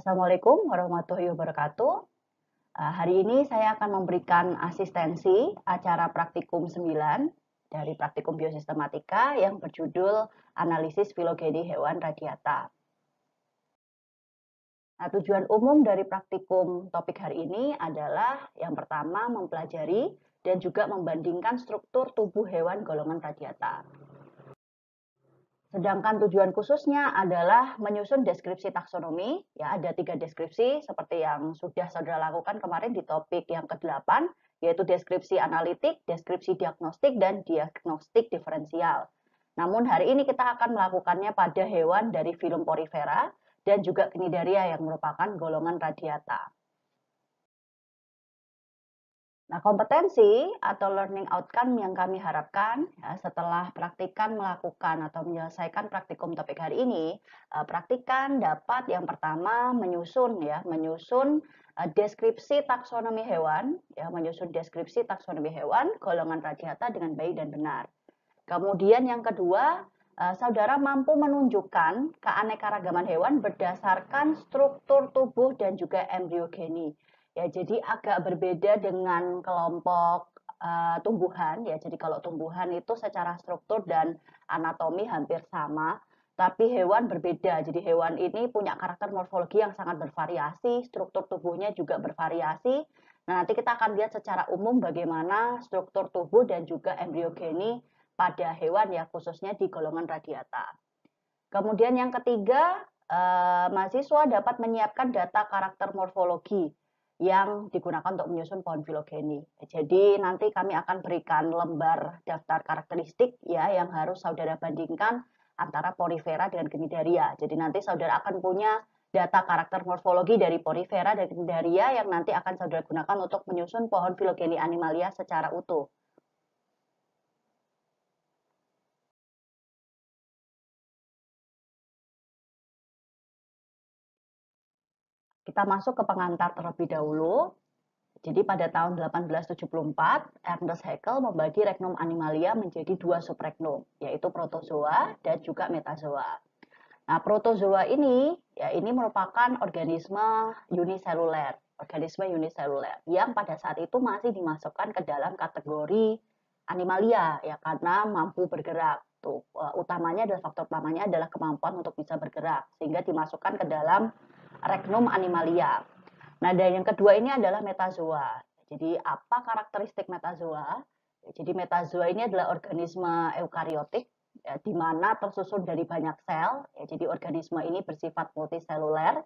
Assalamualaikum warahmatullahi wabarakatuh. Hari ini saya akan memberikan asistensi acara praktikum 9 dari praktikum biosistematika yang berjudul Analisis Filogeni Hewan Radiata. Nah, tujuan umum dari praktikum topik hari ini adalah yang pertama mempelajari dan juga membandingkan struktur tubuh hewan golongan radiata. Sedangkan tujuan khususnya adalah menyusun deskripsi taksonomi, ya ada 3 deskripsi seperti yang sudah saudara lakukan kemarin di topik yang ke-8, yaitu deskripsi analitik, deskripsi diagnostik, dan diagnostik diferensial. Namun hari ini kita akan melakukannya pada hewan dari filum Porifera dan juga Cnidaria yang merupakan golongan radiata. Nah, kompetensi atau learning outcome yang kami harapkan ya, setelah praktikan melakukan atau menyelesaikan praktikum topik hari ini, praktikan dapat yang pertama menyusun deskripsi taksonomi hewan, ya menyusun deskripsi taksonomi hewan golongan radiata dengan baik dan benar. Kemudian yang kedua, saudara mampu menunjukkan keanekaragaman hewan berdasarkan struktur tubuh dan juga embriogeni. Ya, jadi agak berbeda dengan kelompok tumbuhan ya. Jadi kalau tumbuhan itu secara struktur dan anatomi hampir sama, tapi hewan berbeda. Jadi hewan ini punya karakter morfologi yang sangat bervariasi, struktur tubuhnya juga bervariasi. Nah, nanti kita akan lihat secara umum bagaimana struktur tubuh dan juga embriogeni pada hewan ya, khususnya di golongan radiata. Kemudian yang ketiga, mahasiswa dapat menyiapkan data karakter morfologi yang digunakan untuk menyusun pohon filogeni. Jadi nanti kami akan berikan lembar daftar karakteristik ya yang harus saudara bandingkan antara Porifera dengan Cnidaria. Jadi nanti saudara akan punya data karakter morfologi dari Porifera dan Cnidaria yang nanti akan saudara gunakan untuk menyusun pohon filogeni animalia secara utuh. Kita masuk ke pengantar terlebih dahulu. Jadi pada tahun 1874, Ernest Haeckel membagi regnum animalia menjadi 2 subregnum, yaitu protozoa dan juga metazoa. Nah, protozoa ini ya ini merupakan organisme uniseluler yang pada saat itu masih dimasukkan ke dalam kategori animalia ya karena mampu bergerak. Tuh, faktor utamanya adalah kemampuan untuk bisa bergerak sehingga dimasukkan ke dalam regnum animalia. Nah, dan yang kedua ini adalah metazoa. Jadi, apa karakteristik metazoa? Jadi, metazoa ini adalah organisme eukariotik, ya, di mana tersusun dari banyak sel. Ya, jadi, organisme ini bersifat multiseluler.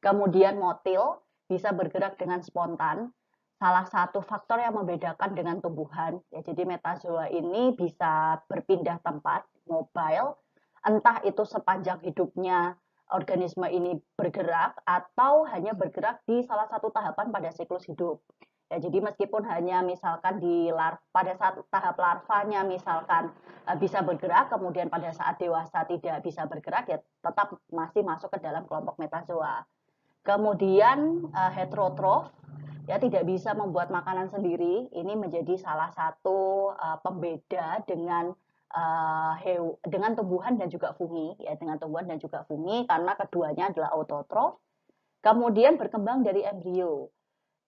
Kemudian motil, bisa bergerak dengan spontan. Salah satu faktor yang membedakan dengan tumbuhan. Ya, jadi, metazoa ini bisa berpindah tempat, mobile, entah itu sepanjang hidupnya organisme ini bergerak atau hanya bergerak di salah satu tahapan pada siklus hidup. Ya, jadi meskipun hanya misalkan pada saat tahap larvanya misalkan bisa bergerak, kemudian pada saat dewasa tidak bisa bergerak, ya tetap masih masuk ke dalam kelompok metazoa. Kemudian heterotrof, ya tidak bisa membuat makanan sendiri. Ini menjadi salah satu pembeda dengan tumbuhan dan juga fungi ya, karena keduanya adalah autotrof. Kemudian berkembang dari embrio.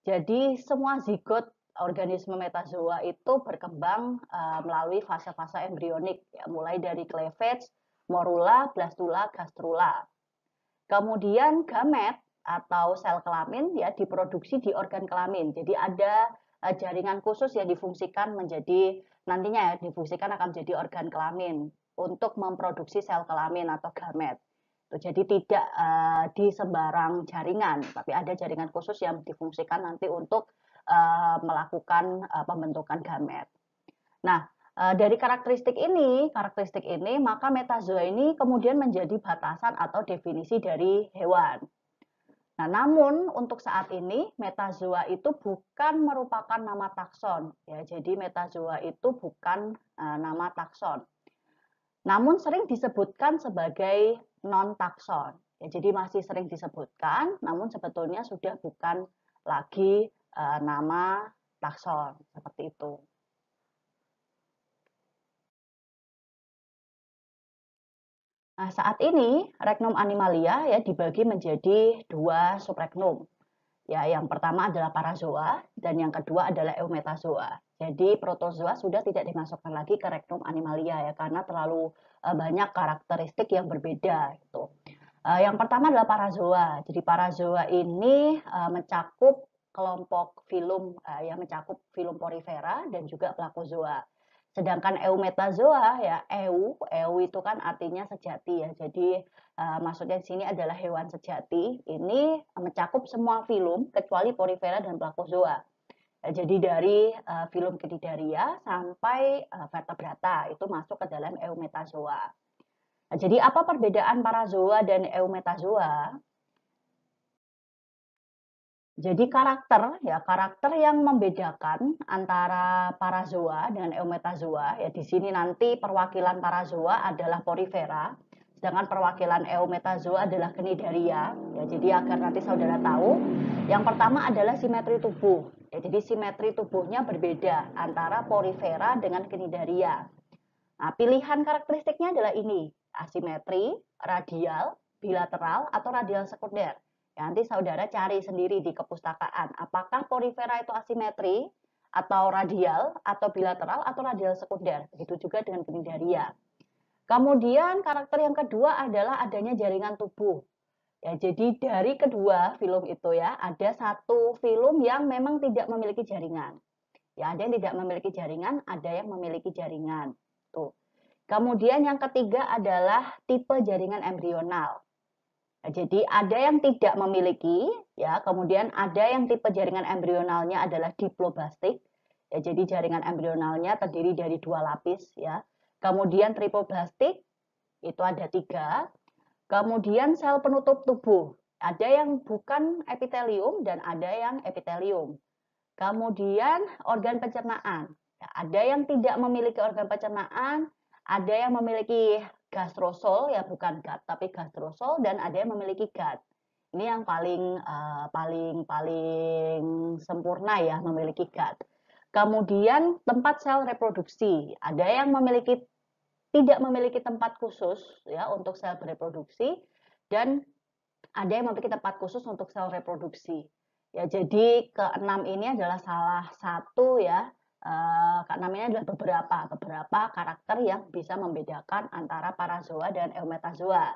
Jadi semua zigot organisme metazoa itu berkembang melalui fase-fase embrionik ya, mulai dari cleavage, morula, blastula, gastrula. Kemudian gamet atau sel kelamin ya diproduksi di organ kelamin. Jadi ada jaringan khusus yang difungsikan akan menjadi organ kelamin untuk memproduksi sel kelamin atau gamet. Jadi tidak di sembarang jaringan, tapi ada jaringan khusus yang difungsikan nanti untuk melakukan pembentukan gamet. Nah, dari karakteristik ini, maka metazoa ini kemudian menjadi batasan atau definisi dari hewan. Nah, namun untuk saat ini metazoa itu bukan merupakan nama takson, ya. Jadi metazoa itu bukan nama takson. Namun sering disebutkan sebagai non takson. Ya, jadi masih sering disebutkan, namun sebetulnya sudah bukan lagi nama takson seperti itu. Nah, saat ini Regnum animalia ya dibagi menjadi 2 subregnum. Ya, yang pertama adalah parazoa dan yang kedua adalah eumetazoa. Jadi protozoa sudah tidak dimasukkan lagi ke Regnum animalia ya karena terlalu banyak karakteristik yang berbeda gitu. Yang pertama adalah parazoa. Jadi parazoa ini mencakup kelompok filum yang mencakup filum Porifera dan juga Plakozoa. Sedangkan eumetazoa ya eu itu kan artinya sejati ya. Jadi maksudnya di sini adalah hewan sejati. Ini mencakup semua filum kecuali Porifera dan Plakozoa. Jadi dari filum Cnidaria sampai vertebrata itu masuk ke dalam eumetazoa. Nah, jadi apa perbedaan parazoa dan eumetazoa? Jadi karakter yang membedakan antara parazoa dengan eumetazoa ya di sini nanti perwakilan parazoa adalah Porifera, sedangkan perwakilan eumetazoa adalah Cnidaria. Ya, jadi agar nanti saudara tahu, yang pertama adalah simetri tubuh. Ya, jadi simetri tubuhnya berbeda antara Porifera dengan Cnidaria. Nah, pilihan karakteristiknya adalah ini, asimetri, radial, bilateral, atau radial sekunder. Ya, nanti saudara cari sendiri di kepustakaan, apakah Porifera itu asimetri, atau radial, atau bilateral, atau radial sekunder. Begitu juga dengan Cnidaria. Kemudian karakter yang kedua adalah adanya jaringan tubuh. Ya, jadi dari kedua filum itu ya, ada satu filum yang memang tidak memiliki jaringan. Ya, ada yang tidak memiliki jaringan, ada yang memiliki jaringan. Tuh. Kemudian yang ketiga adalah tipe jaringan embrional. Nah, jadi ada yang tidak memiliki, ya, kemudian ada yang tipe jaringan embrionalnya adalah diploblastik. Ya, jadi jaringan embrionalnya terdiri dari 2 lapis, ya. Kemudian tripoblastik itu ada 3. Kemudian sel penutup tubuh, ada yang bukan epitelium dan ada yang epitelium. Kemudian organ pencernaan, ya, ada yang tidak memiliki organ pencernaan, ada yang memiliki gastrosol, ya bukan gut, tapi gastrosol, dan ada yang memiliki gut. Ini yang paling sempurna ya, memiliki gut. Kemudian tempat sel reproduksi, ada yang tidak memiliki tempat khusus ya untuk sel bereproduksi dan ada yang memiliki tempat khusus untuk sel reproduksi. Ya, jadi keenam ini adalah salah satu ya, keenam ini adalah beberapa karakter yang bisa membedakan antara parazoa dan eumetazoa.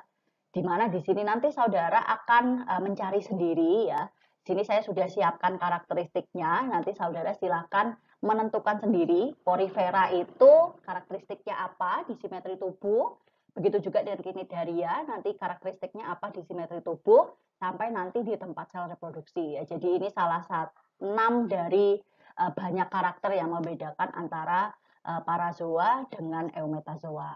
Di mana di sini nanti saudara akan mencari sendiri ya. Di sini saya sudah siapkan karakteristiknya, nanti saudara silakan menentukan sendiri Porifera itu karakteristiknya apa di simetri tubuh. Begitu juga dengan Cnidaria, nanti karakteristiknya apa di simetri tubuh, sampai nanti di tempat sel reproduksi. Ya, jadi ini salah satu 6 dari banyak karakter yang membedakan antara parazoa dengan eumetazoa.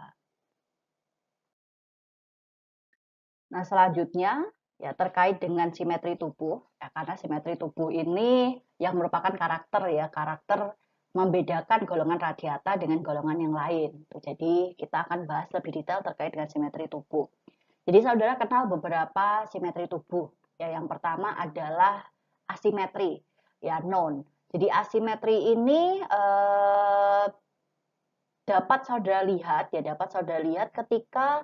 Nah, selanjutnya ya terkait dengan simetri tubuh, ya, karena simetri tubuh ini yang merupakan karakter membedakan golongan radiata dengan golongan yang lain. Jadi kita akan bahas lebih detail terkait dengan simetri tubuh. Jadi saudara kenal beberapa simetri tubuh. Ya, yang pertama adalah asimetri, ya non. Jadi asimetri ini dapat saudara lihat ketika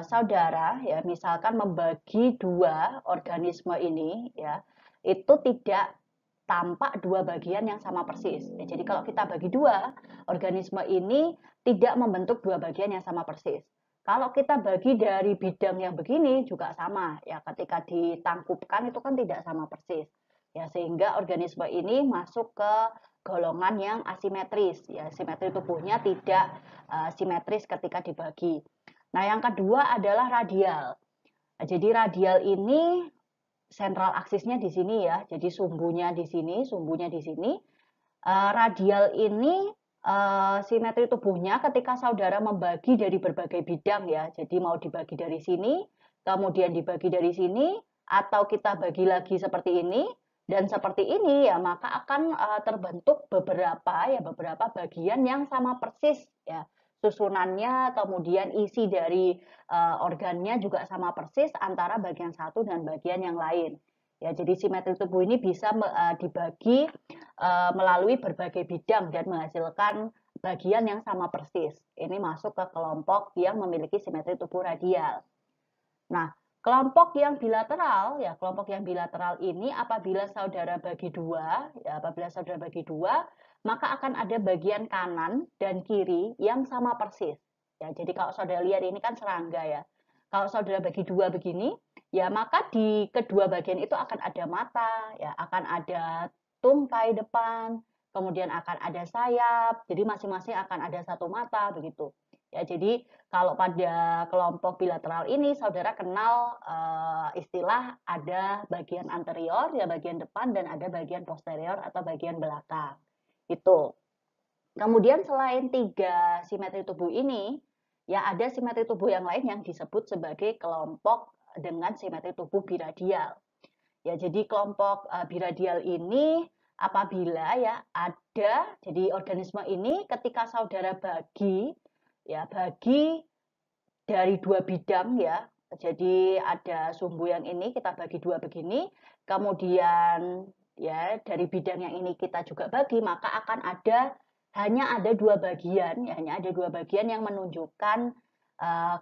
saudara ya misalkan membagi 2 organisme ini ya itu tidak tampak 2 bagian yang sama persis. Ya, jadi kalau kita bagi 2, organisme ini tidak membentuk 2 bagian yang sama persis. Kalau kita bagi dari bidang yang begini juga sama ya ketika ditangkupkan itu kan tidak sama persis. Ya, sehingga organisme ini masuk ke golongan yang asimetris ya, simetri tubuhnya tidak simetris ketika dibagi. Nah, yang kedua adalah radial. Nah, jadi radial ini sentral aksisnya di sini ya. Jadi sumbunya di sini, sumbunya di sini. Radial ini simetri tubuhnya ketika saudara membagi dari berbagai bidang ya. Jadi mau dibagi dari sini, kemudian dibagi dari sini, atau kita bagi lagi seperti ini dan seperti ini ya, maka akan terbentuk beberapa bagian yang sama persis ya. Susunannya, kemudian isi dari organnya juga sama persis antara bagian satu dan bagian yang lain. Ya, jadi simetri tubuh ini bisa dibagi melalui berbagai bidang dan menghasilkan bagian yang sama persis. Ini masuk ke kelompok yang memiliki simetri tubuh radial. Nah, kelompok yang bilateral, ya kelompok yang bilateral ini apabila saudara bagi dua, maka akan ada bagian kanan dan kiri yang sama persis. Ya, jadi kalau saudara lihat ini kan serangga ya. Kalau saudara bagi dua begini, ya maka di kedua bagian itu akan ada mata, ya akan ada tungkai depan, kemudian akan ada sayap. Jadi masing-masing akan ada satu mata begitu. Ya, jadi kalau pada kelompok bilateral ini saudara kenal istilah ada bagian anterior ya bagian depan dan ada bagian posterior atau bagian belakang. Itu. Kemudian selain 3 simetri tubuh ini, ya ada simetri tubuh yang lain yang disebut sebagai kelompok dengan simetri tubuh biradial. Ya, jadi kelompok biradial ini apabila ya ada, jadi organisme ini ketika saudara bagi dari 2 bidang ya. Jadi ada sumbu yang ini kita bagi 2 begini, kemudian ya dari bidang yang ini kita juga bagi, maka akan hanya ada 2 bagian, ya hanya ada 2 bagian yang menunjukkan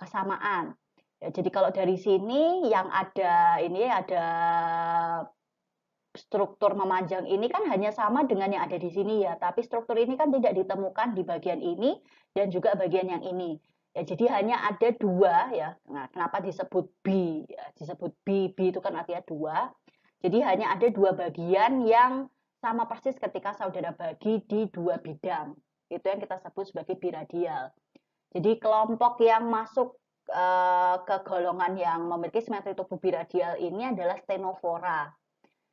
kesamaan. Ya, jadi kalau dari sini yang ada ini ada struktur memanjang ini kan hanya sama dengan yang ada di sini ya, tapi struktur ini kan tidak ditemukan di bagian ini dan juga bagian yang ini. Ya, jadi hanya ada 2 ya. Nah, kenapa disebut B? Ya, disebut B, B itu kan artinya 2. Jadi hanya ada 2 bagian yang sama persis ketika saudara bagi di 2 bidang. Itu yang kita sebut sebagai biradial. Jadi kelompok yang masuk ke golongan yang memiliki simetri tubuh biradial ini adalah Stenophora.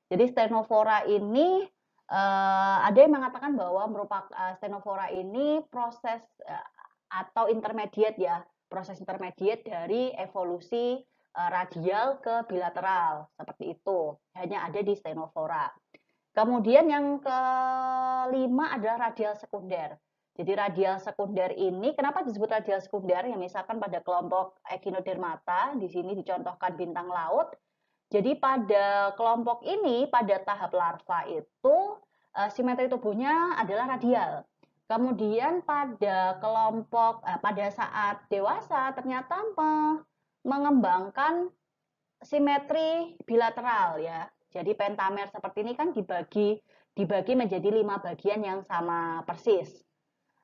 Jadi Stenophora ini ada yang mengatakan bahwa merupakan Stenophora ini proses atau intermediate ya, proses intermediate dari evolusi radial ke bilateral seperti itu. Hanya ada di Stenophora. Kemudian yang kelima adalah radial sekunder. Jadi radial sekunder ini kenapa disebut radial sekunder? Ya misalkan pada kelompok Echinodermata, di sini dicontohkan bintang laut. Jadi pada kelompok ini, pada tahap larva itu simetri tubuhnya adalah radial. Kemudian pada kelompok pada saat dewasa ternyata mengembangkan simetri bilateral ya. Jadi pentamer seperti ini kan dibagi menjadi 5 bagian yang sama persis.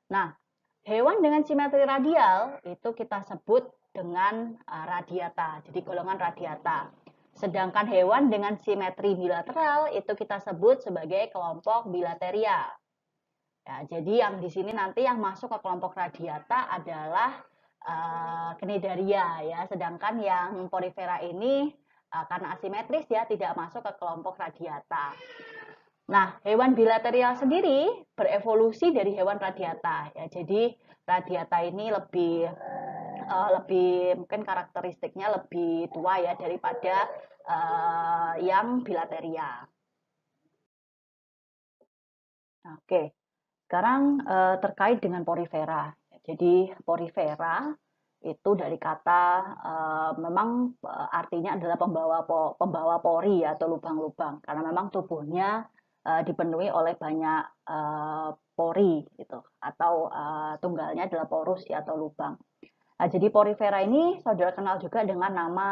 Nah, hewan dengan simetri radial itu kita sebut dengan radiata. Jadi golongan radiata. Sedangkan hewan dengan simetri bilateral itu kita sebut sebagai kelompok bilateria. Ya, jadi yang di sini nanti yang masuk ke kelompok radiata adalah Cnidaria ya, sedangkan yang Porifera ini karena asimetris ya tidak masuk ke kelompok radiata. Nah, hewan bilateria sendiri berevolusi dari hewan radiata ya. Jadi radiata ini lebih mungkin karakteristiknya lebih tua ya daripada yang bilateria. Oke, sekarang terkait dengan porifera. Jadi porifera itu dari kata memang artinya adalah pembawa pori atau lubang-lubang karena memang tubuhnya dipenuhi oleh banyak pori gitu atau tunggalnya adalah porus ya, atau lubang. Nah, jadi porifera ini saudara kenal juga dengan nama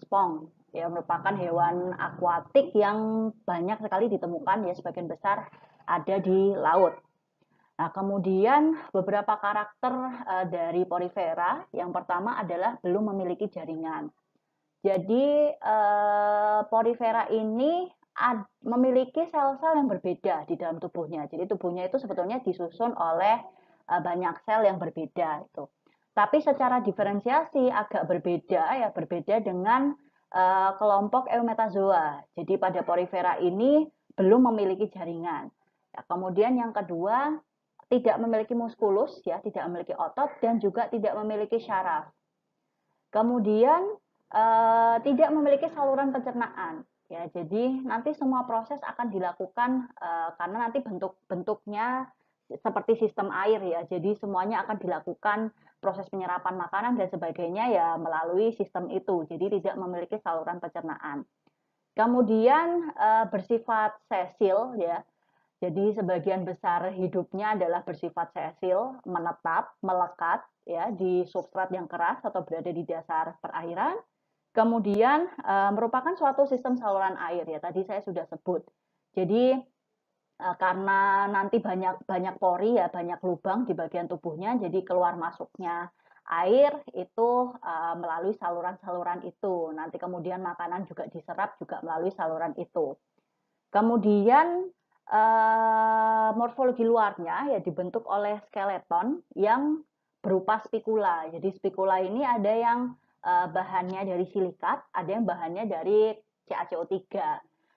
spong, ya merupakan hewan akuatik yang banyak sekali ditemukan ya sebagian besar ada di laut. Nah, kemudian beberapa karakter dari porifera, yang pertama adalah belum memiliki jaringan. Jadi porifera ini memiliki sel-sel yang berbeda di dalam tubuhnya. Jadi tubuhnya itu sebetulnya disusun oleh banyak sel yang berbeda itu. Tapi secara diferensiasi agak berbeda dengan kelompok Eumetazoa. Jadi pada porifera ini belum memiliki jaringan. Ya, kemudian yang kedua tidak memiliki muskulus ya, tidak memiliki otot dan juga tidak memiliki syaraf. Kemudian tidak memiliki saluran pencernaan. Ya, jadi nanti semua proses akan dilakukan karena nanti bentuknya seperti sistem air ya. Jadi semuanya akan dilakukan proses penyerapan makanan dan sebagainya ya melalui sistem itu. Jadi tidak memiliki saluran pencernaan. Kemudian bersifat sesil ya. Jadi sebagian besar hidupnya adalah bersifat sesil, menetap, melekat ya di substrat yang keras atau berada di dasar perairan. Kemudian merupakan suatu sistem saluran air ya. Tadi saya sudah sebut. Jadi karena nanti banyak banyak pori ya, banyak lubang di bagian tubuhnya, jadi keluar masuknya air itu melalui saluran-saluran itu. Nanti kemudian makanan juga diserap juga melalui saluran itu. Kemudian morfologi luarnya ya dibentuk oleh skeleton yang berupa spikula. Jadi spikula ini ada yang bahannya dari silikat, ada yang bahannya dari CaCO3.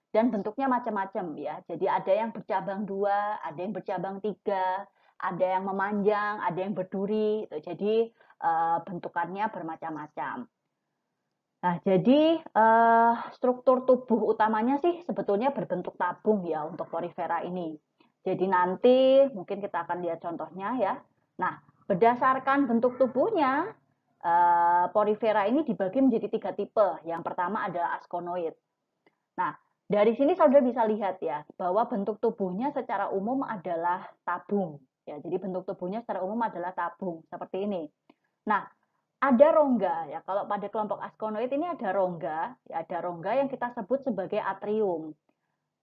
Dan bentuknya macam-macam ya. Jadi ada yang bercabang 2, ada yang bercabang 3, ada yang memanjang, ada yang berduri. Jadi bentukannya bermacam-macam. Nah, jadi struktur tubuh utamanya sih sebetulnya berbentuk tabung ya untuk porifera ini. Jadi nanti mungkin kita akan lihat contohnya ya. Nah, berdasarkan bentuk tubuhnya, porifera ini dibagi menjadi 3 tipe. Yang pertama adalah askonoid. Nah, dari sini saudara bisa lihat ya, bahwa bentuk tubuhnya secara umum adalah tabung. Ya, jadi bentuk tubuhnya secara umum adalah tabung, seperti ini. Nah, ada rongga ya, kalau pada kelompok askonoid ini ada rongga, ya ada rongga yang kita sebut sebagai atrium.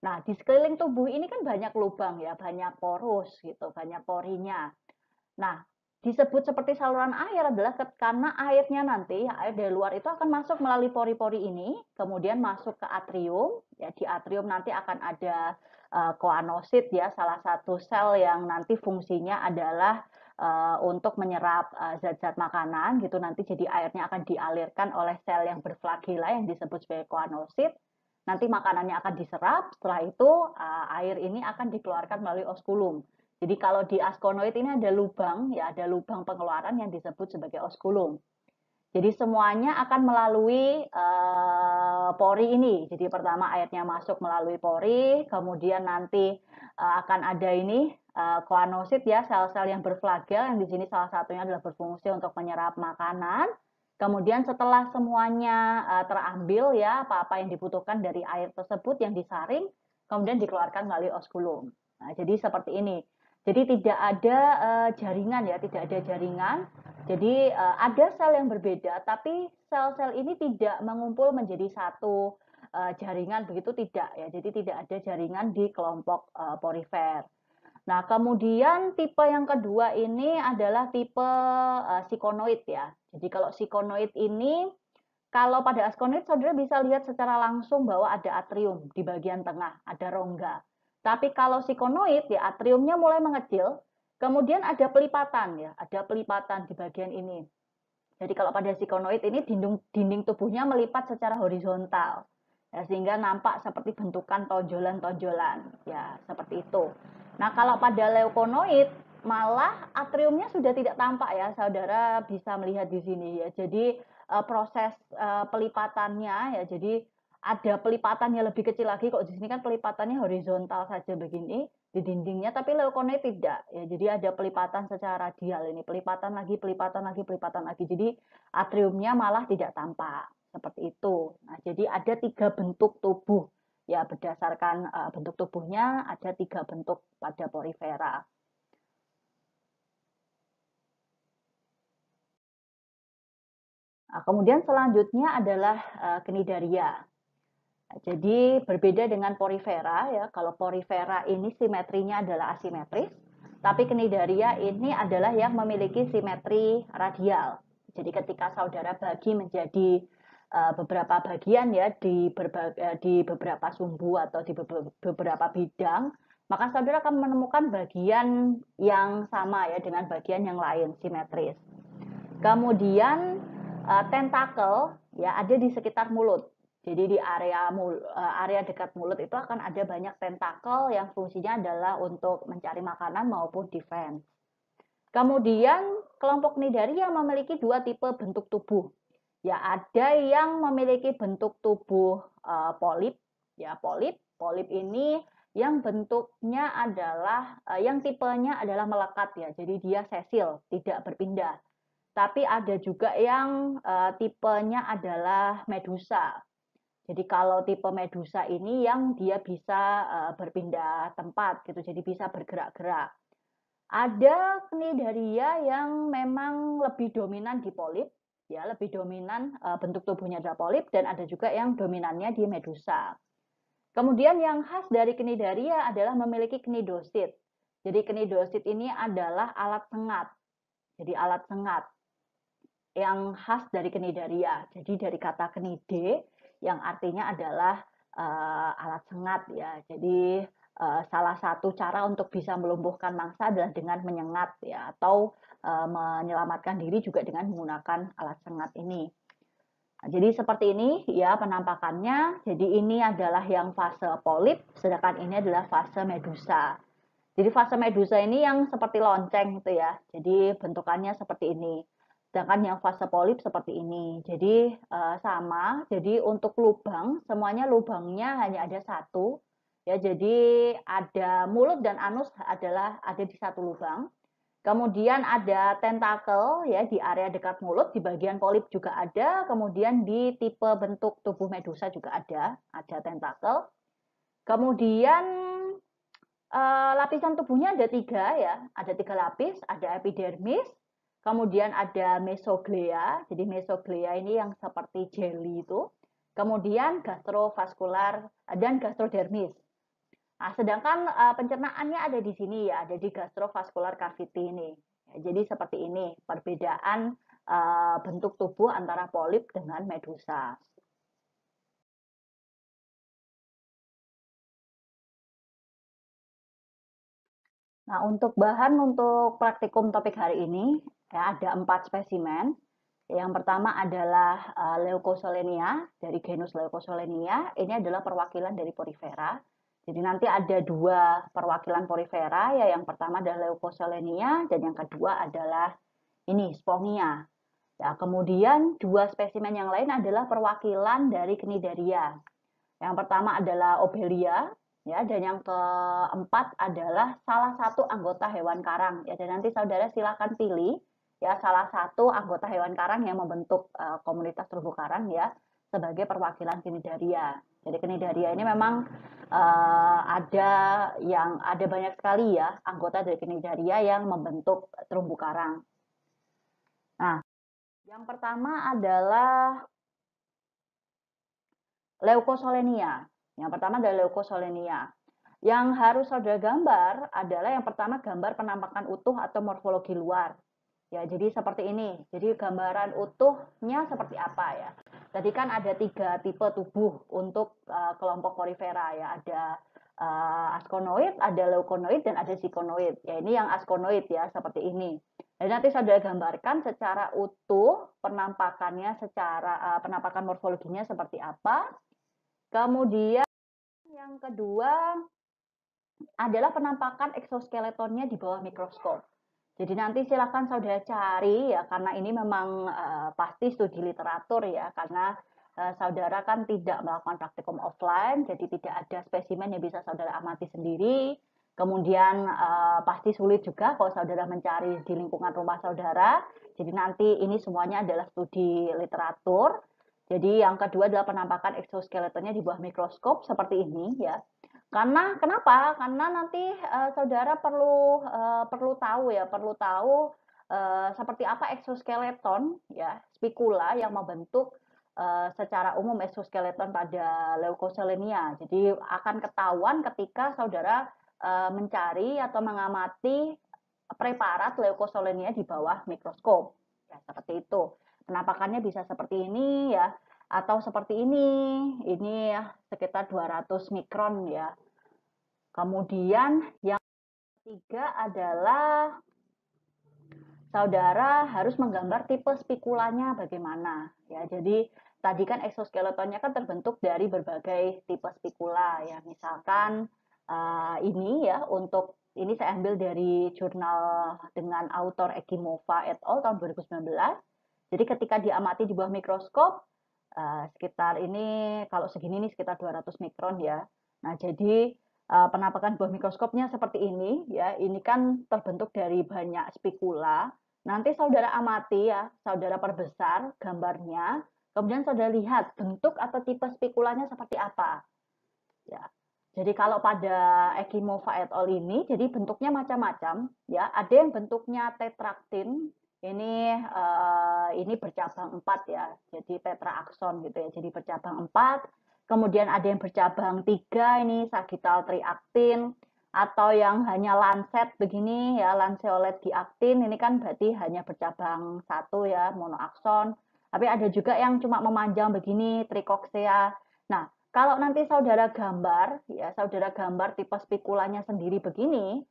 Nah, di sekeliling tubuh ini kan banyak lubang ya, banyak porus gitu, banyak porinya. Nah, disebut seperti saluran air adalah karena airnya nanti, air dari luar itu akan masuk melalui pori-pori ini, kemudian masuk ke atrium. Ya, di atrium nanti akan ada koanosit ya, salah satu sel yang nanti fungsinya adalah untuk menyerap zat-zat makanan gitu. Nanti jadi airnya akan dialirkan oleh sel yang berflagela yang disebut sebagai koanosit. Nanti makanannya akan diserap, setelah itu air ini akan dikeluarkan melalui oskulum. Jadi kalau di askonoid ini ada lubang, ya ada lubang pengeluaran yang disebut sebagai oskulum. Jadi semuanya akan melalui pori ini. Jadi pertama airnya masuk melalui pori, kemudian nanti akan ada ini koanosit ya, sel-sel yang berflagel yang di sini salah satunya adalah berfungsi untuk menyerap makanan. Kemudian setelah semuanya terambil ya apa-apa yang dibutuhkan dari air tersebut yang disaring, kemudian dikeluarkan melalui oskulum. Nah, jadi seperti ini. Jadi tidak ada jaringan ya, tidak ada jaringan. Jadi ada sel yang berbeda, tapi sel-sel ini tidak mengumpul menjadi satu jaringan begitu tidak ya. Jadi tidak ada jaringan di kelompok porifer. Nah, kemudian tipe yang kedua ini adalah tipe sikonoid ya. Jadi kalau sikonoid ini kalau pada askonoid saudara bisa lihat secara langsung bahwa ada atrium di bagian tengah, ada rongga. Tapi kalau sikonoid ya atriumnya mulai mengecil, kemudian ada pelipatan ya, ada pelipatan di bagian ini. Jadi kalau pada sikonoid ini dinding tubuhnya melipat secara horizontal. Ya, sehingga nampak seperti bentukan tonjolan-tonjolan, ya seperti itu. Nah, kalau pada leukonoid malah atriumnya sudah tidak tampak ya, saudara bisa melihat di sini ya. Jadi proses pelipatannya ya, jadi ada pelipatannya lebih kecil lagi, kok di sini kan pelipatannya horizontal saja begini di dindingnya, tapi leukonoid tidak ya. Jadi ada pelipatan secara radial ini, pelipatan lagi, pelipatan lagi, pelipatan lagi. Jadi atriumnya malah tidak tampak seperti itu. Nah, jadi ada 3 bentuk tubuh ya, berdasarkan bentuk tubuhnya ada 3 bentuk pada porifera. Nah, kemudian selanjutnya adalah cnidaria. Jadi berbeda dengan porifera ya. Kalau porifera ini simetrinya adalah asimetris, tapi cnidaria ini adalah yang memiliki simetri radial. Jadi ketika saudara bagi menjadi beberapa bagian ya di beberapa sumbu atau di beberapa bidang, maka saudara akan menemukan bagian yang sama ya dengan bagian yang lain simetris. Kemudian tentakel ya ada di sekitar mulut. Jadi di area dekat mulut itu akan ada banyak tentakel yang fungsinya adalah untuk mencari makanan maupun defense. Kemudian kelompok cnidaria memiliki 2 tipe bentuk tubuh. Ya ada yang memiliki bentuk tubuh polip. Ya polip ini yang bentuknya adalah yang tipenya adalah melekat ya. Jadi dia sesil, tidak berpindah. Tapi ada juga yang tipenya adalah medusa. Jadi kalau tipe medusa ini yang dia bisa berpindah tempat gitu, jadi bisa bergerak-gerak. Ada cnidaria yang memang lebih dominan di polip, ya lebih dominan bentuk tubuhnya adalah polip, dan ada juga yang dominannya di medusa. Kemudian yang khas dari cnidaria adalah memiliki cnidosit. Jadi cnidosit ini adalah alat sengat. Jadi alat sengat yang khas dari cnidaria. Jadi dari kata cnide yang artinya adalah alat sengat ya. Jadi salah satu cara untuk bisa melumpuhkan mangsa adalah dengan menyengat ya, atau menyelamatkan diri juga dengan menggunakan alat sengat ini. Nah, jadi seperti ini ya penampakannya. Jadi ini adalah yang fase polip, sedangkan ini adalah fase medusa. Jadi fase medusa ini yang seperti lonceng gitu ya. Jadi bentukannya seperti ini. Sedangkan yang fase polip seperti ini. Jadi sama. Jadi untuk lubang, semuanya lubangnya hanya ada satu. Ya, jadi ada mulut dan anus ada di satu lubang. Kemudian ada tentakel ya di area dekat mulut, di bagian polip juga ada. Kemudian di tipe bentuk tubuh medusa juga ada tentakel. Kemudian lapisan tubuhnya ada tiga ya, ada tiga lapis, ada epidermis, kemudian ada mesoglea, jadi mesoglea ini yang seperti jelly itu, kemudian gastrovaskular dan gastrodermis. Nah, sedangkan pencernaannya ada di sini ya, ada di gastrovaskular cavity ini. Ya, jadi seperti ini perbedaan bentuk tubuh antara polip dengan medusa. Nah, untuk bahan untuk praktikum topik hari ini, ya, ada 4 spesimen. Yang pertama adalah Leucosolenia dari genus Leucosolenia. Ini adalah perwakilan dari Porifera. Jadi nanti ada 2 perwakilan Porifera, ya yang pertama adalah Leucosolenia dan yang kedua adalah ini Spongia. Ya, kemudian 2 spesimen yang lain adalah perwakilan dari Cnidaria. Yang pertama adalah Obelia, ya, dan yang keempat adalah salah satu anggota hewan karang. Ya, dan nanti saudara silakan pilih ya salah satu anggota hewan karang yang membentuk komunitas terumbu karang ya sebagai perwakilan Cnidaria. Jadi Cnidaria ini memang ada banyak sekali ya anggota dari Cnidaria yang membentuk terumbu karang. Nah, yang pertama adalah Leucosolenia. Yang pertama adalah Leucosolenia. Yang harus saudara gambar adalah yang pertama gambar penampakan utuh atau morfologi luar. Ya, jadi seperti ini. Jadi gambaran utuhnya seperti apa ya? Tadi kan ada 3 tipe tubuh untuk kelompok Porifera ya. Ada askonoid, ada leukonoid, dan ada sikonoid. Ya, ini yang askonoid ya, seperti ini. Jadi nanti saudara gambarkan secara utuh penampakannya, secara penampakan morfologinya seperti apa. Kemudian yang kedua adalah penampakan eksoskeletonnya di bawah mikroskop. Jadi nanti silakan saudara cari ya, karena ini memang pasti studi literatur ya, karena saudara kan tidak melakukan praktikum offline, jadi tidak ada spesimen yang bisa saudara amati sendiri. Kemudian pasti sulit juga kalau saudara mencari di lingkungan rumah saudara. Jadi nanti ini semuanya adalah studi literatur. Jadi yang kedua adalah penampakan eksoskeletonnya di bawah mikroskop seperti ini ya. Karena kenapa? Karena nanti saudara perlu tahu ya, perlu tahu seperti apa eksoskeleton ya, spikula yang membentuk secara umum eksoskeleton pada Leucoselenia. Jadi akan ketahuan ketika saudara mencari atau mengamati preparat Leucoselenia di bawah mikroskop. Ya, seperti itu. Penampakannya bisa seperti ini ya, atau seperti ini. Ini ya sekitar 200 mikron ya. Kemudian yang ketiga adalah saudara harus menggambar tipe spikulanya bagaimana ya. Jadi tadi kan eksoskeletonnya kan terbentuk dari berbagai tipe spikula ya. Misalkan ini ya, untuk ini saya ambil dari jurnal dengan autor Ekimova et al. Tahun 2019. Jadi ketika diamati di bawah mikroskop sekitar ini, kalau segini nih sekitar 200 mikron ya. Nah, jadi penampakan bawah mikroskopnya seperti ini ya. Ini kan terbentuk dari banyak spikula. Nanti saudara amati ya, saudara perbesar gambarnya. Kemudian saudara lihat bentuk atau tipe spikulanya seperti apa. Ya. Jadi kalau pada Ekimova et al. Jadi bentuknya macam-macam. Ya, ada yang bentuknya tetraktin. Ini bercabang 4 ya. Jadi tetraakson gitu ya. Jadi bercabang 4. Kemudian ada yang bercabang 3, ini sagittal triaktin. Atau yang hanya lancet begini ya, lanceolate diaktin. Ini kan berarti hanya bercabang 1 ya, monoakson. Tapi ada juga yang cuma memanjang begini, trikoksea. Nah, kalau nanti saudara gambar, ya saudara gambar tipe spikulanya sendiri begini,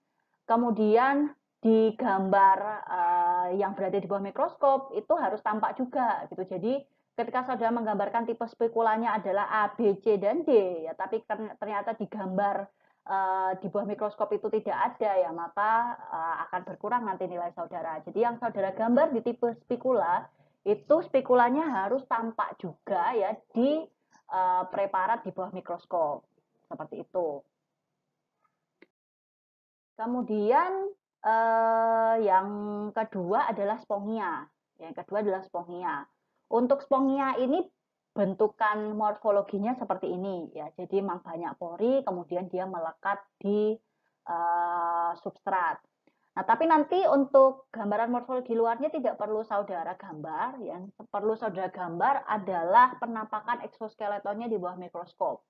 kemudian digambar yang berada di bawah mikroskop itu harus tampak juga gitu. Jadi ketika saudara menggambarkan tipe spikulanya adalah A, B, C, dan D, ya tapi ternyata digambar di bawah mikroskop itu tidak ada ya, maka akan berkurang nanti nilai saudara. Jadi yang saudara gambar di tipe spikula itu spikulanya harus tampak juga ya di preparat di bawah mikroskop seperti itu. Kemudian yang kedua adalah spongia. Yang kedua adalah spongia. Untuk spongia ini bentukan morfologinya seperti ini ya. Jadi memang banyak pori, kemudian dia melekat di substrat. Nah, tapi nanti untuk gambaran morfologi luarnya tidak perlu saudara gambar. Yang perlu saudara gambar adalah penampakan eksoskeletonnya di bawah mikroskop.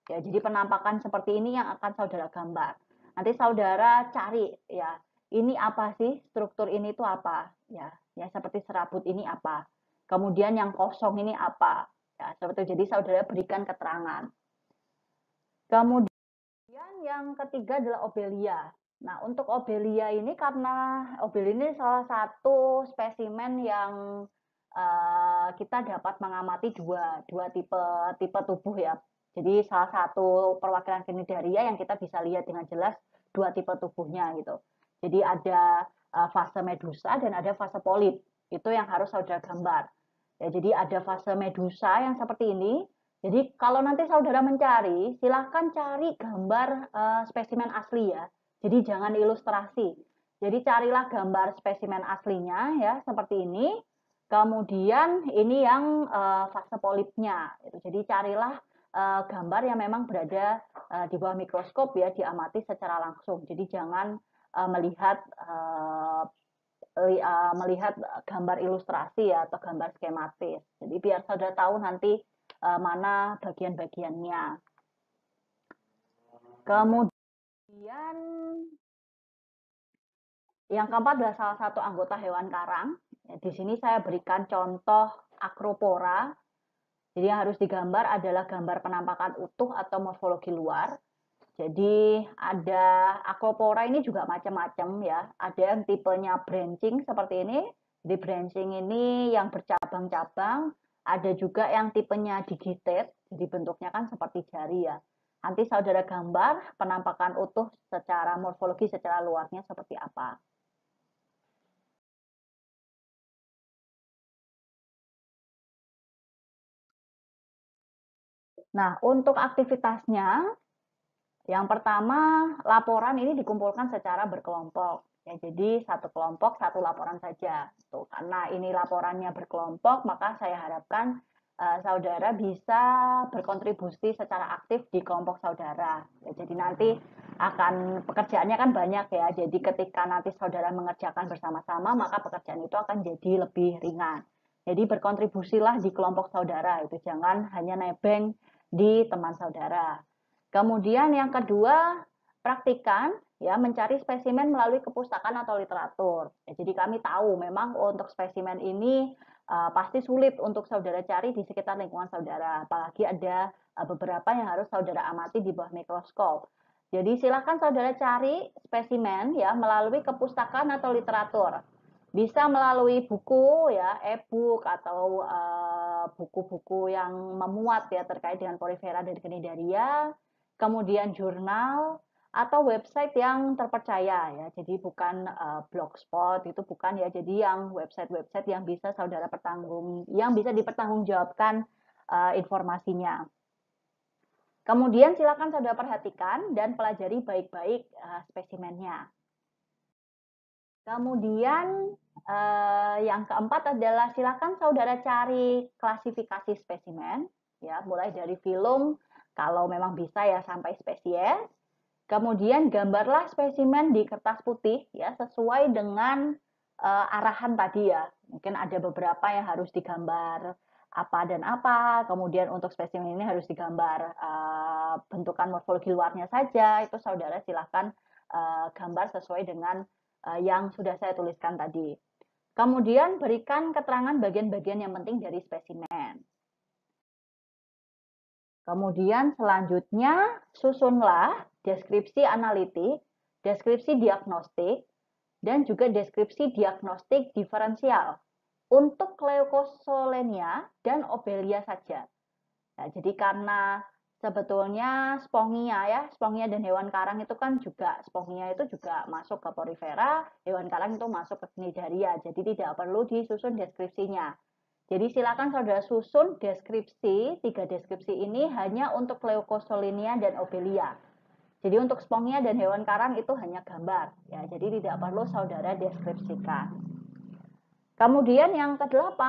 Ya, jadi penampakan seperti ini yang akan saudara gambar. Nanti saudara cari ya, ini apa sih struktur ini itu apa? Ya, ya seperti serabut ini apa? Kemudian yang kosong ini apa? Ya, seperti itu. Jadi saudara berikan keterangan. Kemudian yang ketiga adalah obelia. Nah, untuk obelia ini karena obelia ini salah satu spesimen yang kita dapat mengamati dua tipe tubuh ya. Jadi salah satu perwakilan cnidaria yang kita bisa lihat dengan jelas dua tipe tubuhnya gitu. Jadi ada fase medusa dan ada fase polip. Itu yang harus saudara gambar. Ya, jadi ada fase medusa yang seperti ini. Jadi kalau nanti saudara mencari, silahkan cari gambar spesimen asli ya. Jadi jangan ilustrasi. Jadi carilah gambar spesimen aslinya ya seperti ini. Kemudian ini yang fase polipnya. Jadi carilah gambar yang memang berada di bawah mikroskop ya, diamati secara langsung. Jadi jangan melihat melihat gambar ilustrasi ya atau gambar skematis. Jadi biar saudara tahu nanti mana bagian-bagiannya. Kemudian yang keempat adalah salah satu anggota hewan karang. Di sini saya berikan contoh Acropora. Jadi yang harus digambar adalah gambar penampakan utuh atau morfologi luar. Jadi ada Acropora ini juga macam-macam ya. Ada yang tipenya branching seperti ini. Jadi branching ini yang bercabang-cabang. Ada juga yang tipenya digitate. Jadi bentuknya kan seperti jari ya. Nanti saudara gambar penampakan utuh secara morfologi secara luarnya seperti apa. Nah, untuk aktivitasnya, yang pertama, laporan ini dikumpulkan secara berkelompok. Ya, jadi satu kelompok, satu laporan saja. Tuh, karena ini laporannya berkelompok, maka saya harapkan saudara bisa berkontribusi secara aktif di kelompok saudara. Ya, jadi nanti akan pekerjaannya kan banyak ya. Jadi ketika nanti saudara mengerjakan bersama-sama, maka pekerjaan itu akan jadi lebih ringan. Jadi berkontribusilah di kelompok saudara. Itu jangan hanya nebeng di teman saudara. Kemudian yang kedua, praktikan ya mencari spesimen melalui kepustakaan atau literatur. Ya, jadi kami tahu memang untuk spesimen ini pasti sulit untuk saudara cari di sekitar lingkungan saudara, apalagi ada beberapa yang harus saudara amati di bawah mikroskop. Jadi silakan saudara cari spesimen ya melalui kepustakaan atau literatur. Bisa melalui buku ya, e-book atau buku-buku yang memuat ya terkait dengan porifera dan cnidaria, kemudian jurnal atau website yang terpercaya ya. Jadi bukan blogspot itu bukan ya. Jadi yang website-website yang bisa saudara yang bisa dipertanggungjawabkan informasinya. Kemudian silakan saudara perhatikan dan pelajari baik-baik spesimennya. Kemudian Yang keempat adalah silakan saudara cari klasifikasi spesimen, ya, mulai dari filum, kalau memang bisa ya sampai spesies. Kemudian gambarlah spesimen di kertas putih, ya, sesuai dengan arahan tadi ya. Mungkin ada beberapa yang harus digambar apa dan apa. Kemudian untuk spesimen ini harus digambar bentukan morfologi luarnya saja. Itu saudara silakan gambar sesuai dengan yang sudah saya tuliskan tadi. Kemudian berikan keterangan bagian-bagian yang penting dari spesimen. Kemudian selanjutnya susunlah deskripsi analitik, deskripsi diagnostik, dan juga deskripsi diagnostik diferensial untuk Leukosolenia dan Obelia saja. Nah, jadi karena sebetulnya Spongia dan hewan karang itu kan juga, Spongia itu juga masuk ke Porifera, hewan karang itu masuk ke Cnidaria, jadi tidak perlu disusun deskripsinya. Jadi silakan saudara susun deskripsi, 3 deskripsi ini hanya untuk Leukosolenia dan Obelia. Jadi untuk Spongia dan hewan karang itu hanya gambar, ya, jadi tidak perlu saudara deskripsikan. Kemudian yang ke-8,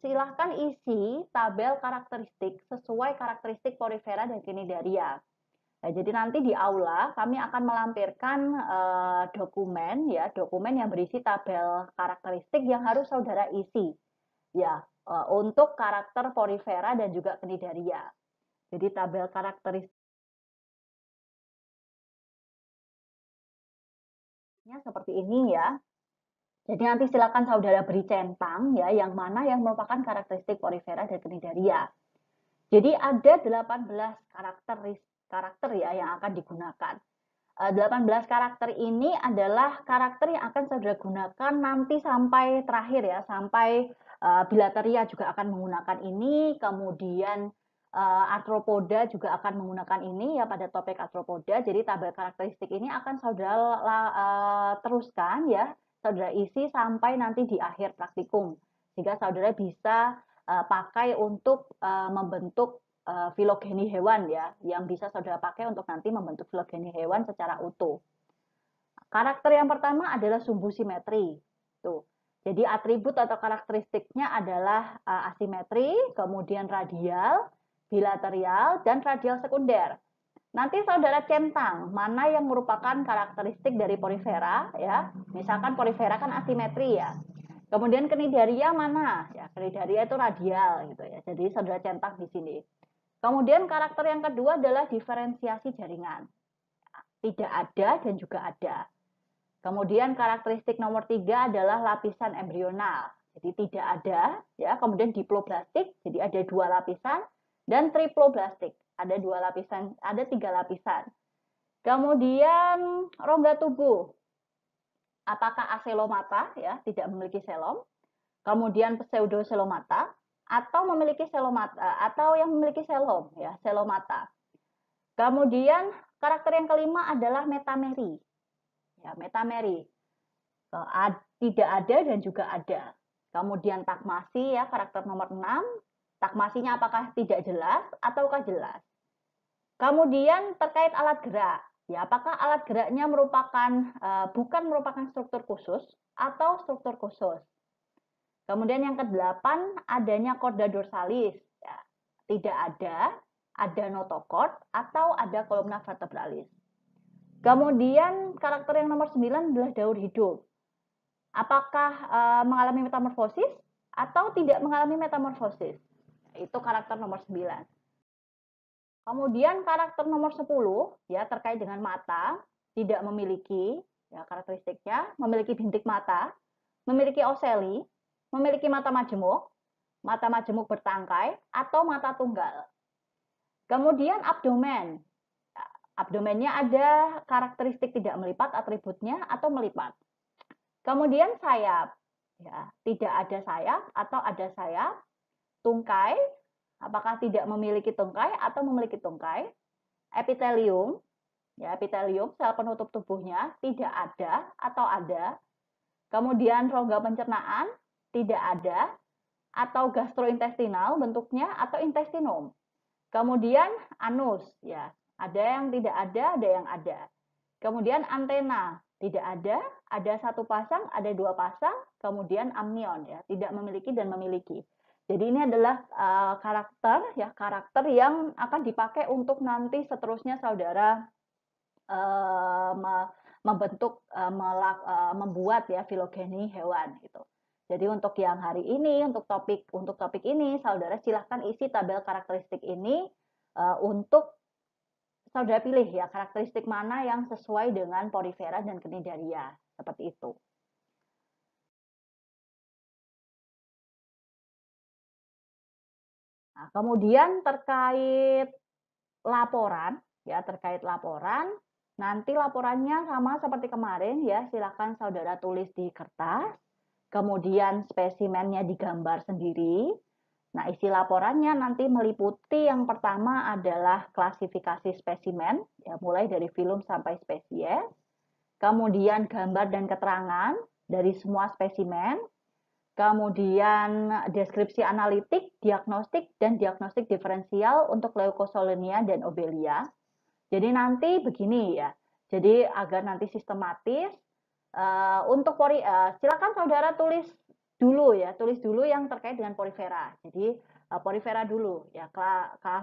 silahkan isi tabel karakteristik sesuai karakteristik Porifera dan Cnidaria. Nah, jadi nanti di aula kami akan melampirkan dokumen yang berisi tabel karakteristik yang harus saudara isi ya untuk karakter Porifera dan juga Cnidaria. Jadi tabel karakteristiknya seperti ini ya. Jadi nanti silakan saudara beri centang ya, yang mana yang merupakan karakteristik Porifera dan Cnidaria. Jadi ada 18 karakter ya yang akan digunakan. 18 karakter ini adalah karakter yang akan saudara gunakan nanti sampai terakhir ya, sampai Bilateria juga akan menggunakan ini, kemudian Arthropoda juga akan menggunakan ini ya pada topik Arthropoda. Jadi tabel karakteristik ini akan saudara teruskan ya, saudara isi sampai nanti di akhir praktikum, sehingga saudara bisa pakai untuk membentuk filogeni hewan ya, yang bisa saudara pakai untuk nanti membentuk filogeni hewan secara utuh. Karakter yang pertama adalah sumbu simetri. Tuh. Jadi atribut atau karakteristiknya adalah asimetri, kemudian radial, bilateral, dan radial sekunder. Nanti saudara centang mana yang merupakan karakteristik dari Porifera ya. Misalkan Porifera kan asimetri ya. Kemudian Cnidaria mana? Ya, Cnidaria itu radial gitu ya. Jadi saudara centang di sini. Kemudian karakter yang kedua adalah diferensiasi jaringan. Tidak ada dan juga ada. Kemudian karakteristik nomor 3 adalah lapisan embrional. Jadi tidak ada ya. Kemudian diploblastik, jadi ada 2 lapisan, dan triploblastik. Ada 2 lapisan, ada 3 lapisan. Kemudian rongga tubuh. Apakah aselomata ya, tidak memiliki selom. Kemudian pseudoselomata atau memiliki selomata atau yang memiliki selom ya, selomata. Kemudian karakter yang kelima adalah metameri. Ya, metameri. Tidak ada dan juga ada. Kemudian takmasi ya, karakter nomor 6. Takmasinya apakah tidak jelas ataukah jelas. Kemudian terkait alat gerak, ya apakah alat geraknya bukan merupakan struktur khusus atau struktur khusus. Kemudian yang ke-8 adanya chorda dorsalis, ya, tidak ada notochord atau ada kolumna vertebralis. Kemudian karakter yang nomor 9 adalah daur hidup. Apakah mengalami metamorfosis atau tidak mengalami metamorfosis? Itu karakter nomor 9. Kemudian karakter nomor 10 ya terkait dengan mata, tidak memiliki ya karakteristiknya, memiliki bintik mata, memiliki oseli, memiliki mata majemuk bertangkai atau mata tunggal. Kemudian abdomen. Abdomennya ada karakteristik tidak melipat atributnya atau melipat. Kemudian sayap. Ya, tidak ada sayap atau ada sayap. Tungkai, apakah tidak memiliki tungkai atau memiliki tungkai. Epitelium, ya epitelium sel penutup tubuhnya tidak ada atau ada. Kemudian rongga pencernaan tidak ada atau gastrointestinal bentuknya atau intestinum. Kemudian anus, ya ada yang tidak ada yang ada. Kemudian antena tidak ada ada satu pasang, ada dua pasang, kemudian amnion ya, tidak memiliki dan memiliki. Jadi ini adalah karakter yang akan dipakai untuk nanti seterusnya saudara membuat ya filogeni hewan gitu. Jadi untuk yang hari ini, untuk topik ini, saudara silahkan isi tabel karakteristik ini untuk saudara pilih ya karakteristik mana yang sesuai dengan Porifera dan Cnidaria seperti itu. Nah, kemudian terkait laporan, nanti laporannya sama seperti kemarin ya, silakan saudara tulis di kertas, kemudian spesimennya digambar sendiri. Nah, isi laporannya nanti meliputi yang pertama adalah klasifikasi spesimen, ya, mulai dari filum sampai spesies, kemudian gambar dan keterangan dari semua spesimen, kemudian deskripsi analitik, dan diagnostik diferensial untuk Leukosolenia dan Obelia. Jadi nanti begini ya, jadi agar nanti sistematis, silakan saudara tulis dulu yang terkait dengan Porifera. Jadi Porifera dulu ya,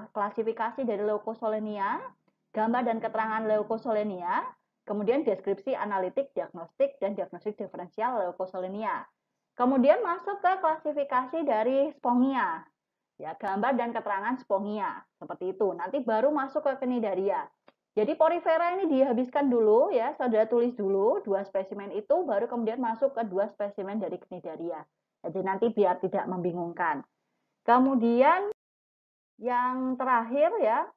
klasifikasi dari Leukosolenia, gambar dan keterangan Leukosolenia, kemudian deskripsi analitik, dan diagnostik diferensial Leukosolenia. Kemudian masuk ke klasifikasi dari Spongia, ya, gambar dan keterangan Spongia, seperti itu. Nanti baru masuk ke Cnidaria. Jadi Porifera ini dihabiskan dulu ya, saudara tulis dulu 2 spesimen itu, baru kemudian masuk ke 2 spesimen dari Cnidaria. Jadi nanti biar tidak membingungkan. Kemudian yang terakhir ya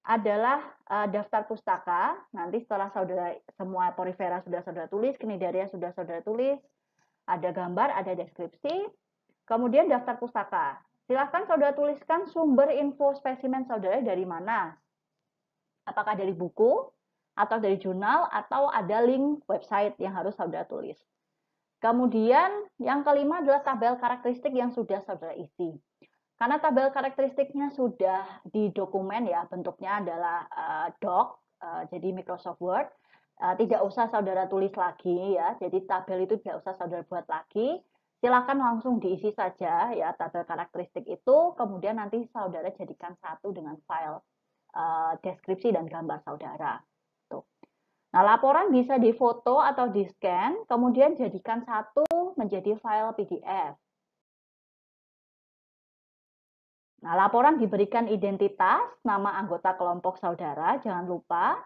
adalah daftar pustaka. Nanti setelah saudara semua Porifera sudah saudara tulis, Cnidaria sudah saudara tulis, ada gambar, ada deskripsi, kemudian daftar pustaka. Silakan saudara tuliskan sumber info spesimen saudara dari mana. Apakah dari buku, atau dari jurnal, atau ada link website yang harus saudara tulis. Kemudian yang kelima adalah tabel karakteristik yang sudah saudara isi. Karena tabel karakteristiknya sudah di dokumen ya, bentuknya adalah doc, jadi Microsoft Word, tidak usah saudara tulis lagi ya, jadi tabel itu tidak usah saudara buat lagi, silakan langsung diisi saja ya tabel karakteristik itu, kemudian nanti saudara jadikan satu dengan file deskripsi dan gambar saudara. Tuh. Nah, laporan bisa difoto atau di-scan, kemudian jadikan satu menjadi file PDF. Nah, laporan diberikan identitas, nama anggota kelompok saudara, jangan lupa.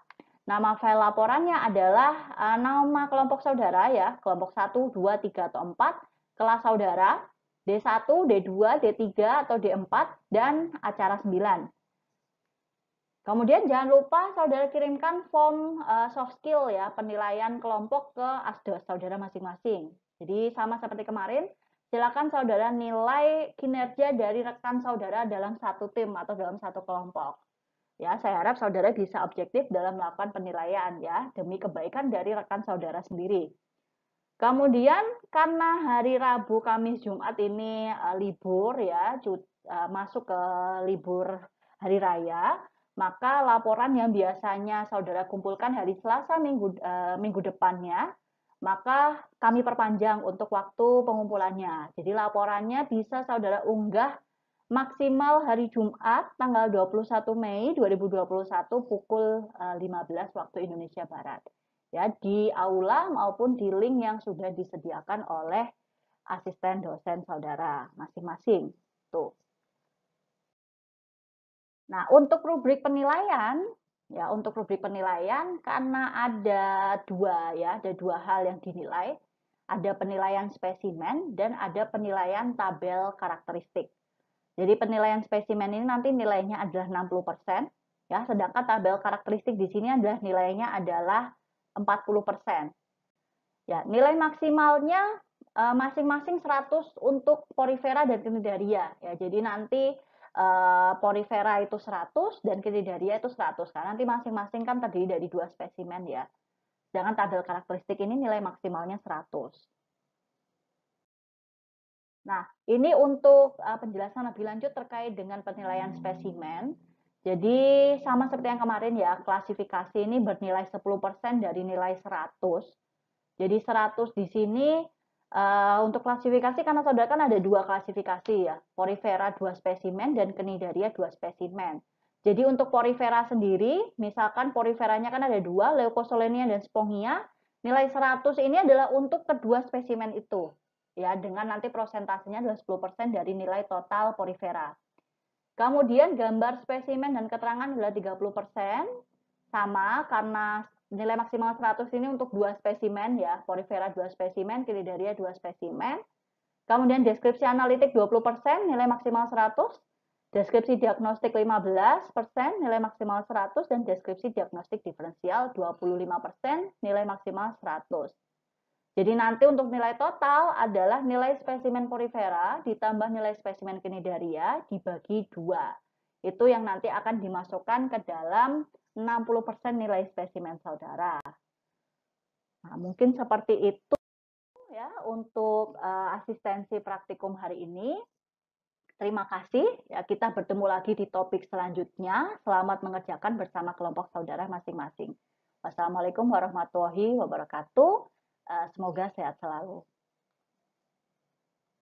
Nama file laporannya adalah nama kelompok saudara ya, kelompok 1, 2, 3, atau 4, kelas saudara, D1, D2, D3, atau D4, dan acara 9. Kemudian jangan lupa saudara kirimkan form soft skill ya, penilaian kelompok ke ASDOS saudara masing-masing. Jadi sama seperti kemarin, silakan saudara nilai kinerja dari rekan saudara dalam satu tim atau dalam satu kelompok. Ya, saya harap saudara bisa objektif dalam melakukan penilaian ya, demi kebaikan dari rekan saudara sendiri. Kemudian karena hari Rabu, Kamis, Jumat ini libur ya, masuk ke libur hari raya, maka laporan yang biasanya saudara kumpulkan hari Selasa minggu depannya, maka kami perpanjang untuk waktu pengumpulannya. Jadi laporannya bisa saudara unggah maksimal hari Jumat tanggal 21 Mei 2021 pukul 15 waktu Indonesia Barat. Ya, di aula maupun di link yang sudah disediakan oleh asisten dosen saudara masing-masing. Tuh. Nah, untuk rubrik penilaian, karena ada dua hal yang dinilai, ada penilaian spesimen dan ada penilaian tabel karakteristik. Jadi penilaian spesimen ini nanti nilainya adalah 60%, ya, sedangkan tabel karakteristik di sini adalah nilainya adalah 40%. Ya, nilai maksimalnya masing-masing 100 untuk Porifera dan Cnidaria. Ya, jadi nanti Porifera itu 100 dan Cnidaria itu 100. Karena nanti masing-masing kan terdiri dari 2 spesimen ya. Sedangkan tabel karakteristik ini nilai maksimalnya 100. Nah, ini untuk penjelasan lebih lanjut terkait dengan penilaian spesimen. Jadi sama seperti yang kemarin ya, klasifikasi ini bernilai 10% dari nilai 100. Jadi 100 di sini untuk klasifikasi, karena saudara kan ada 2 klasifikasi ya, porifera 2 spesimen dan cnidaria 2 spesimen. Jadi untuk porifera sendiri, misalkan poriferanya kan ada 2, Leucosolenia dan Spongia, nilai 100 ini adalah untuk kedua spesimen itu. Ya, dengan nanti prosentasenya adalah 10% dari nilai total porifera. Kemudian gambar spesimen dan keterangan adalah 30%, sama karena nilai maksimal 100 ini untuk 2 spesimen ya, porifera 2 spesimen, cnidaria 2 spesimen. Kemudian deskripsi analitik 20%, nilai maksimal 100. Deskripsi diagnostik 15%, nilai maksimal 100, dan deskripsi diagnostik diferensial 25%, nilai maksimal 100. Jadi nanti untuk nilai total adalah nilai spesimen porifera ditambah nilai spesimen cnidaria dibagi 2. Itu yang nanti akan dimasukkan ke dalam 60% nilai spesimen saudara. Nah, mungkin seperti itu ya untuk asistensi praktikum hari ini. Terima kasih. Ya, kita bertemu lagi di topik selanjutnya. Selamat mengerjakan bersama kelompok saudara masing-masing. Wassalamualaikum warahmatullahi wabarakatuh. Semoga sehat selalu.